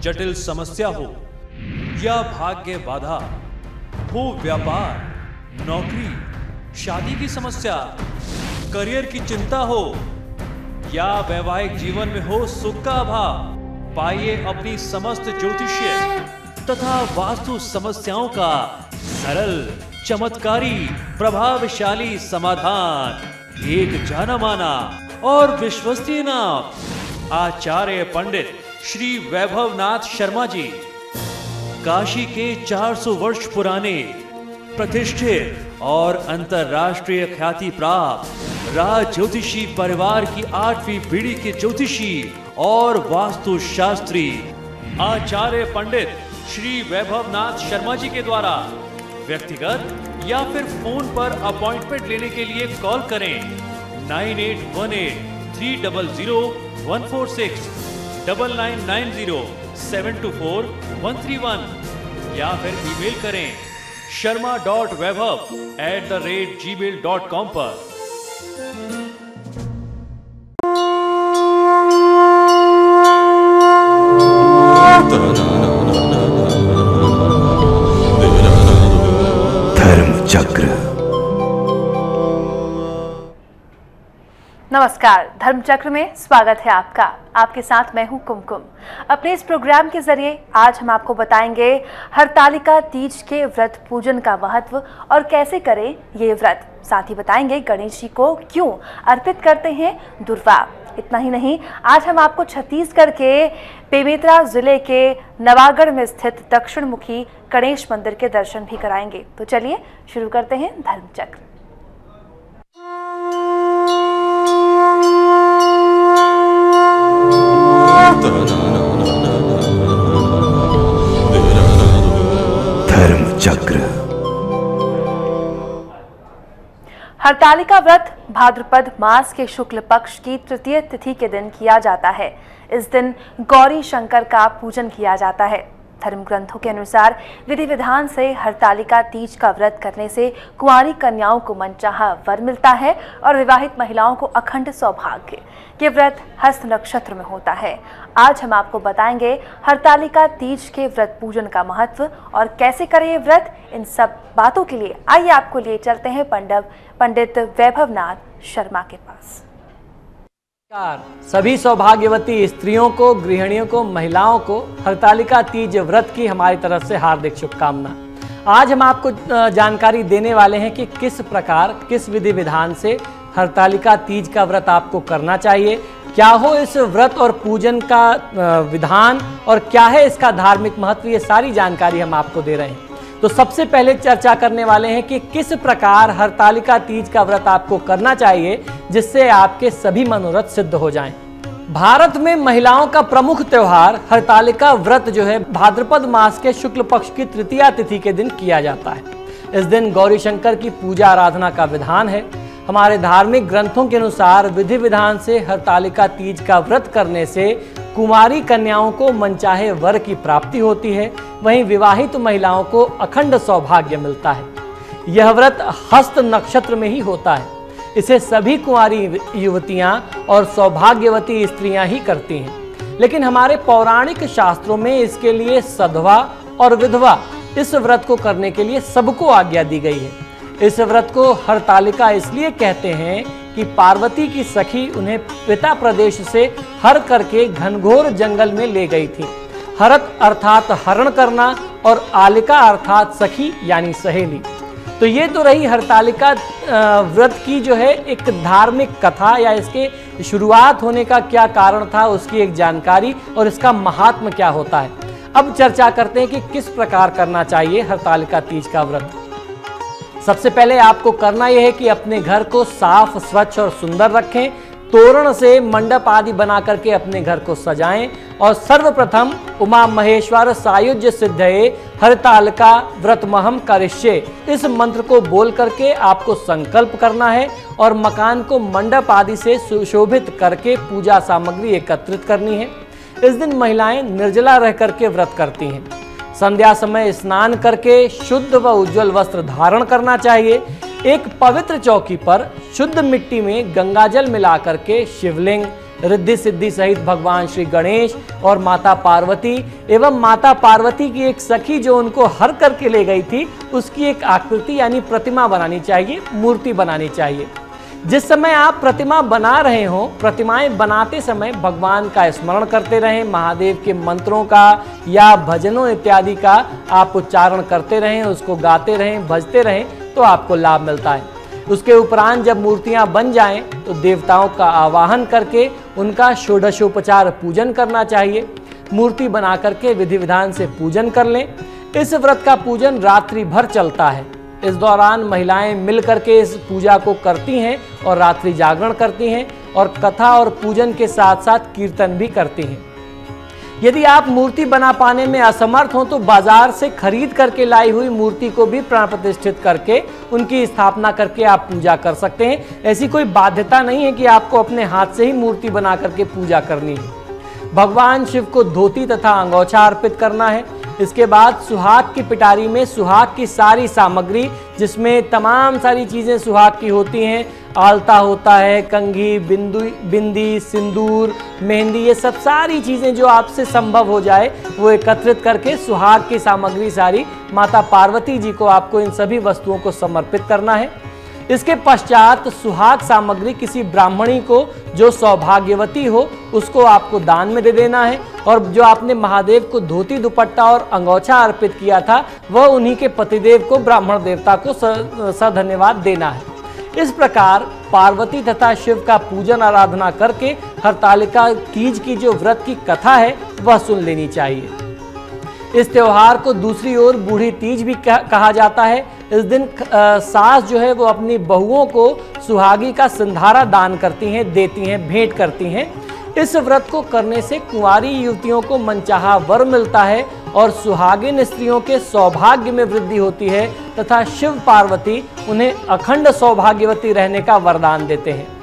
जटिल समस्या हो या भाग्य बाधा हो, व्यापार, नौकरी, शादी की समस्या, करियर की चिंता हो या वैवाहिक जीवन में हो सुख का अभाव, पाइए अपनी समस्त ज्योतिषीय तथा वास्तु समस्याओं का सरल, चमत्कारी, प्रभावशाली समाधान। एक जाना माना और विश्वसनीय नाम, आचार्य पंडित श्री वैभवनाथ शर्मा जी, काशी के 400 वर्ष पुराने प्रतिष्ठित और अंतरराष्ट्रीय ख्याति प्राप्त राज ज्योतिषी परिवार की 8वीं पीढ़ी के ज्योतिषी और वास्तु शास्त्री आचार्य पंडित श्री वैभवनाथ शर्मा जी के द्वारा व्यक्तिगत या फिर फोन पर अपॉइंटमेंट लेने के लिए कॉल करें 9818300146, 9990724131 या फिर ईमेल करें sharma.vaibhav@gmail.com पर। धर्मचक्र। नमस्कार, धर्मचक्र में स्वागत है आपका। आपके साथ मैं हूं कुमकुम। अपने इस प्रोग्राम के जरिए आज हम आपको बताएंगे हरतालिका तीज के व्रत पूजन का महत्व और कैसे करें ये व्रत। साथ ही बताएंगे गणेश जी को क्यों अर्पित करते हैं दुर्वा। इतना ही नहीं, आज हम आपको छत्तीसगढ़ के बेमेतरा जिले के नवागढ़ में स्थित दक्षिण मुखी गणेश मंदिर के दर्शन भी कराएंगे। तो चलिए शुरू करते हैं धर्मचक्र। धर्मचक्र। हरतालिका व्रत भाद्रपद मास के शुक्ल पक्ष की तृतीय तिथि के दिन किया जाता है। इस दिन गौरी शंकर का पूजन किया जाता है। धर्म ग्रंथों के अनुसार विधि विधान से हरतालिका तीज का व्रत करने से कुंवारी कन्याओं को मनचाहा वर मिलता है और विवाहित महिलाओं को अखंड सौभाग्य। ये व्रत हस्त नक्षत्र में होता है। आज हम आपको बताएंगे हरतालिका तीज के व्रत पूजन का महत्व और कैसे करें ये व्रत। इन सब बातों के लिए आइए आपको लिए चलते हैं पंडित वैभवनाथ शर्मा के पास। सभी सौभाग्यवती स्त्रियों को, गृहिणियों को, महिलाओं को हरतालिका तीज व्रत की हमारी तरफ से हार्दिक शुभकामना। आज हम आपको जानकारी देने वाले हैं कि किस प्रकार, किस विधि विधान से हरतालिका तीज का व्रत आपको करना चाहिए, क्या हो इस व्रत और पूजन का विधान और क्या है इसका धार्मिक महत्व। ये सारी जानकारी हम आपको दे रहे हैं। तो सबसे पहले चर्चा करने वाले हैं कि किस प्रकार हरतालिका तीज का व्रत आपको करना चाहिए जिससे आपके सभी मनोरथ सिद्ध हो जाएं। भारत में महिलाओं का प्रमुख त्योहार हरतालिका व्रत जो है भाद्रपद मास के शुक्ल पक्ष की तृतीया तिथि के दिन किया जाता है। इस दिन गौरी शंकर की पूजा आराधना का विधान है। हमारे धार्मिक ग्रंथों के अनुसार विधि विधान से हरतालिका तीज का व्रत करने से कुमारी कन्याओं को मनचाहे वर की प्राप्ति होती है, वहीं विवाहित महिलाओं को अखंड सौभाग्य मिलता है। यह व्रत हस्त नक्षत्र में ही होता है। इसे सभी कुंवारी युवतियां और सौभाग्यवती स्त्रियां ही करती हैं, लेकिन हमारे पौराणिक शास्त्रों में इसके लिए सधवा और विधवा इस व्रत को करने के लिए सबको आज्ञा दी गई है। इस व्रत को हरतालिका इसलिए कहते हैं कि पार्वती की सखी उन्हें पिता प्रदेश से हर करके घनघोर जंगल में ले गई थी। हरत अर्थात हरण करना और आलिका अर्थात सखी यानी सहेली। तो ये तो रही हरतालिका व्रत की जो है एक धार्मिक कथा या इसके शुरुआत होने का क्या कारण था उसकी एक जानकारी और इसका महात्म्य क्या होता है। अब चर्चा करते हैं कि किस प्रकार करना चाहिए हरतालिका तीज का व्रत। सबसे पहले आपको करना यह है कि अपने घर को साफ, स्वच्छ और सुंदर रखें। तोरण से मंडप आदि बना करके अपने घर को सजाएं और सर्वप्रथम उमा महेश्वर सायुज्य सिद्धये हरतालिका व्रतमहम करिष्ये इस मंत्र को बोल करके आपको संकल्प करना है और मकान को मंडप आदि से सुशोभित करके पूजा सामग्री एकत्रित करनी है। इस दिन महिलाएं निर्जला रह करके व्रत करती हैं। संध्या समय स्नान करके शुद्ध व उज्जवल वस्त्र धारण करना चाहिए। एक पवित्र चौकी पर शुद्ध मिट्टी में गंगाजल मिला करके शिवलिंग, रिद्धि सिद्धि सहित भगवान श्री गणेश और माता पार्वती एवं माता पार्वती की एक सखी जो उनको हर करके ले गई थी, उसकी एक आकृति यानी प्रतिमा बनानी चाहिए, मूर्ति बनानी चाहिए। जिस समय आप प्रतिमा बना रहे हो, प्रतिमाएं बनाते समय भगवान का स्मरण करते रहें, महादेव के मंत्रों का या भजनों इत्यादि का आप उच्चारण करते रहें, उसको गाते रहें, भजते रहें, तो आपको लाभ मिलता है। उसके उपरांत जब मूर्तियां बन जाएं तो देवताओं का आवाहन करके उनका षोडशोपचार पूजन करना चाहिए। मूर्ति बना करके विधि विधान से पूजन कर लें। इस व्रत का पूजन रात्रि भर चलता है। इस दौरान महिलाएं मिल करके इस पूजा को करती हैं और रात्रि जागरण करती हैं और कथा और पूजन के साथ साथ कीर्तन भी करती हैं। यदि आप मूर्ति बना पाने में असमर्थ हो तो बाजार से खरीद करके लाई हुई मूर्ति को भी प्राण प्रतिष्ठित करके उनकी स्थापना करके आप पूजा कर सकते हैं। ऐसी कोई बाध्यता नहीं है कि आपको अपने हाथ से ही मूर्ति बना करके पूजा करनी है। भगवान शिव को धोती तथा अंगोछा अर्पित करना है। इसके बाद सुहाग की पिटारी में सुहाग की सारी सामग्री, जिसमें तमाम सारी चीज़ें सुहाग की होती हैं, आलता होता है, कंघी, बिंदी, सिंदूर, मेहंदी, ये सब सारी चीज़ें जो आपसे संभव हो जाए वो एकत्रित करके सुहाग की सामग्री सारी माता पार्वती जी को आपको इन सभी वस्तुओं को समर्पित करना है। इसके पश्चात सुहाग सामग्री किसी ब्राह्मणी को जो सौभाग्यवती हो उसको आपको दान में दे देना है और जो आपने महादेव को धोती दुपट्टा और अंगोछा अर्पित किया था वह उन्हीं के पतिदेव को, ब्राह्मण देवता को सधन्यवाद देना है। इस प्रकार पार्वती तथा शिव का पूजन आराधना करके हरतालिका तीज की जो व्रत की कथा है वह सुन लेनी चाहिए। इस त्योहार को दूसरी ओर बूढ़ी तीज भी कहा जाता है। इस दिन सास जो है वो अपनी बहुओं को सुहागी का सिंधारा दान करती हैं, देती हैं, भेंट करती हैं। इस व्रत को करने से कुंवारी युवतियों को मनचाहा वर मिलता है और सुहागिन स्त्रियों के सौभाग्य में वृद्धि होती है तथा शिव पार्वती उन्हें अखंड सौभाग्यवती रहने का वरदान देते हैं।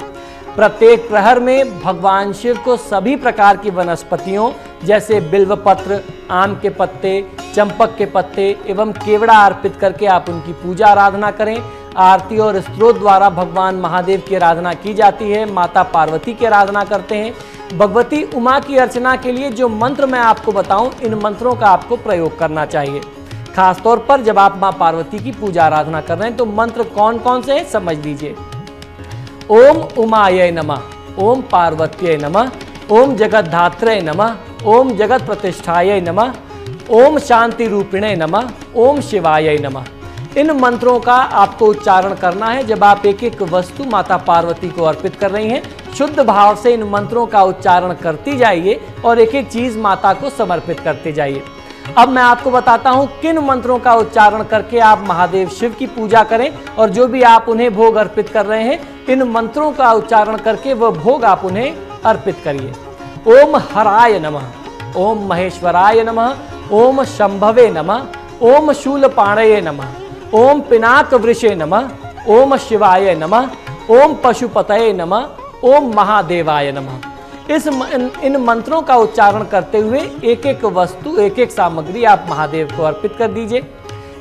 प्रत्येक प्रहर में भगवान शिव को सभी प्रकार की वनस्पतियों जैसे बिल्वपत्र, आम के पत्ते, चंपक के पत्ते एवं केवड़ा अर्पित करके आप उनकी पूजा आराधना करें। आरती और स्तोत्र द्वारा भगवान महादेव की आराधना की जाती है, माता पार्वती की आराधना करते हैं। भगवती उमा की अर्चना के लिए जो मंत्र मैं आपको बताऊं, इन मंत्रों का आपको प्रयोग करना चाहिए। खासतौर पर जब आप माँ पार्वती की पूजा आराधना कर रहे हैं तो मंत्र कौन कौन से हैं समझ लीजिए। ओम उमाय नमः, ओम पार्वत्यै नमः, ओम जगद्धात्रे नमः, ओम जगत प्रतिष्ठायै नमः, ओम शांति रूपिणे नमः, ओम शिवाय नमः। इन मंत्रों का आपको उच्चारण करना है जब आप एक एक वस्तु माता पार्वती को अर्पित कर रही हैं। शुद्ध भाव से इन मंत्रों का उच्चारण करती जाइए और एक एक चीज माता को समर्पित करते जाइए। अब मैं आपको बताता हूं किन मंत्रों का उच्चारण करके आप महादेव शिव की पूजा करें और जो भी आप उन्हें भोग अर्पित कर रहे हैं इन मंत्रों का उच्चारण करके वह भोग आप उन्हें अर्पित करिए। ओम हराय नमः, ओम महेश्वराय नमः, ओम शंभवे नमः, ओम शूलपाणये नमः, ओम पिनाक वृषे नमः, ओम शिवाय नमः, ओम पशुपतये नमः, ओम महादेवाय नमः। इन मंत्रों का उच्चारण करते हुए एक एक वस्तु, एक एक सामग्री आप महादेव को अर्पित कर दीजिए।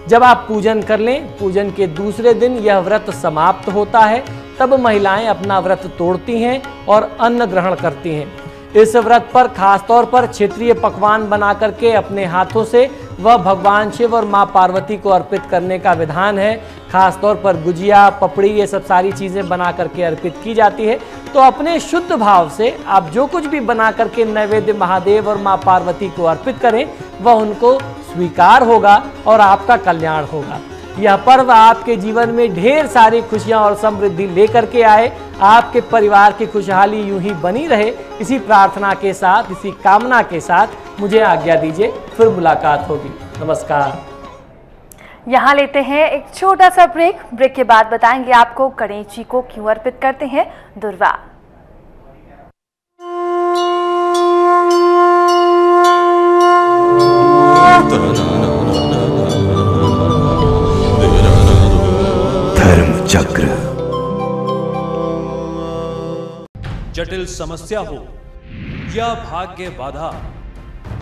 जब आप पूजन कर लें, पूजन के दूसरे दिन यह व्रत समाप्त होता है, तब महिलाएं अपना व्रत तोड़ती हैं और अन्न ग्रहण करती हैं। इस व्रत पर खासतौर पर क्षेत्रीय पकवान बना करके अपने हाथों से वह भगवान शिव और माँ पार्वती को अर्पित करने का विधान है। खासतौर पर गुजिया, पपड़ी, ये सब सारी चीज़ें बना करके अर्पित की जाती है। तो अपने शुद्ध भाव से आप जो कुछ भी बना करके नैवेद्य महादेव और माँ पार्वती को अर्पित करें वह उनको स्वीकार होगा और आपका कल्याण होगा। यह पर्व आपके जीवन में ढेर सारी खुशियां और समृद्धि लेकर के आए। आपके परिवार की खुशहाली यूं ही बनी रहे, इसी प्रार्थना के साथ, इसी कामना के साथ मुझे आज्ञा दीजिए। फिर मुलाकात होगी। नमस्कार। यहाँ लेते हैं एक छोटा सा ब्रेक। ब्रेक के बाद बताएंगे आपको गणेश जी को क्यों अर्पित करते हैं दुर्वा। चक्र। जटिल समस्या हो या भाग्य बाधा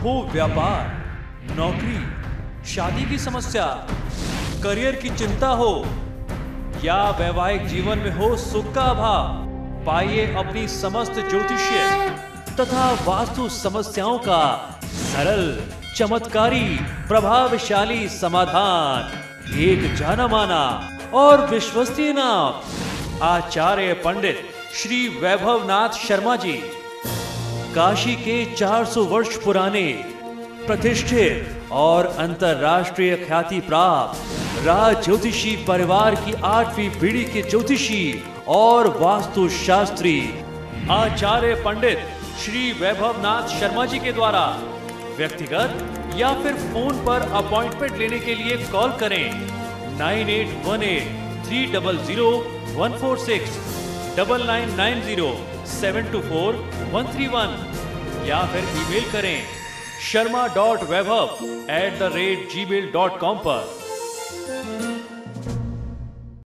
हो, व्यापार, नौकरी, शादी की समस्या, करियर की चिंता हो या वैवाहिक जीवन में हो सुख का अभाव, पाइए अपनी समस्त ज्योतिषीय तथा वास्तु समस्याओं का सरल, चमत्कारी, प्रभावशाली समाधान। एक जाना माना और विश्वसनीय नाम, आचार्य पंडित श्री वैभवनाथ शर्मा जी, काशी के 400 वर्ष पुराने प्रतिष्ठित और अंतरराष्ट्रीय ख्याति प्राप्त राज ज्योतिषी परिवार की 8वीं पीढ़ी के ज्योतिषी और वास्तु शास्त्री आचार्य पंडित श्री वैभवनाथ शर्मा जी के द्वारा व्यक्तिगत या फिर फोन पर अपॉइंटमेंट लेने के लिए कॉल करें 9818-300-146, 9990-724-131 या फिर ईमेल करें sharma.vaibhav@gmail.com पर।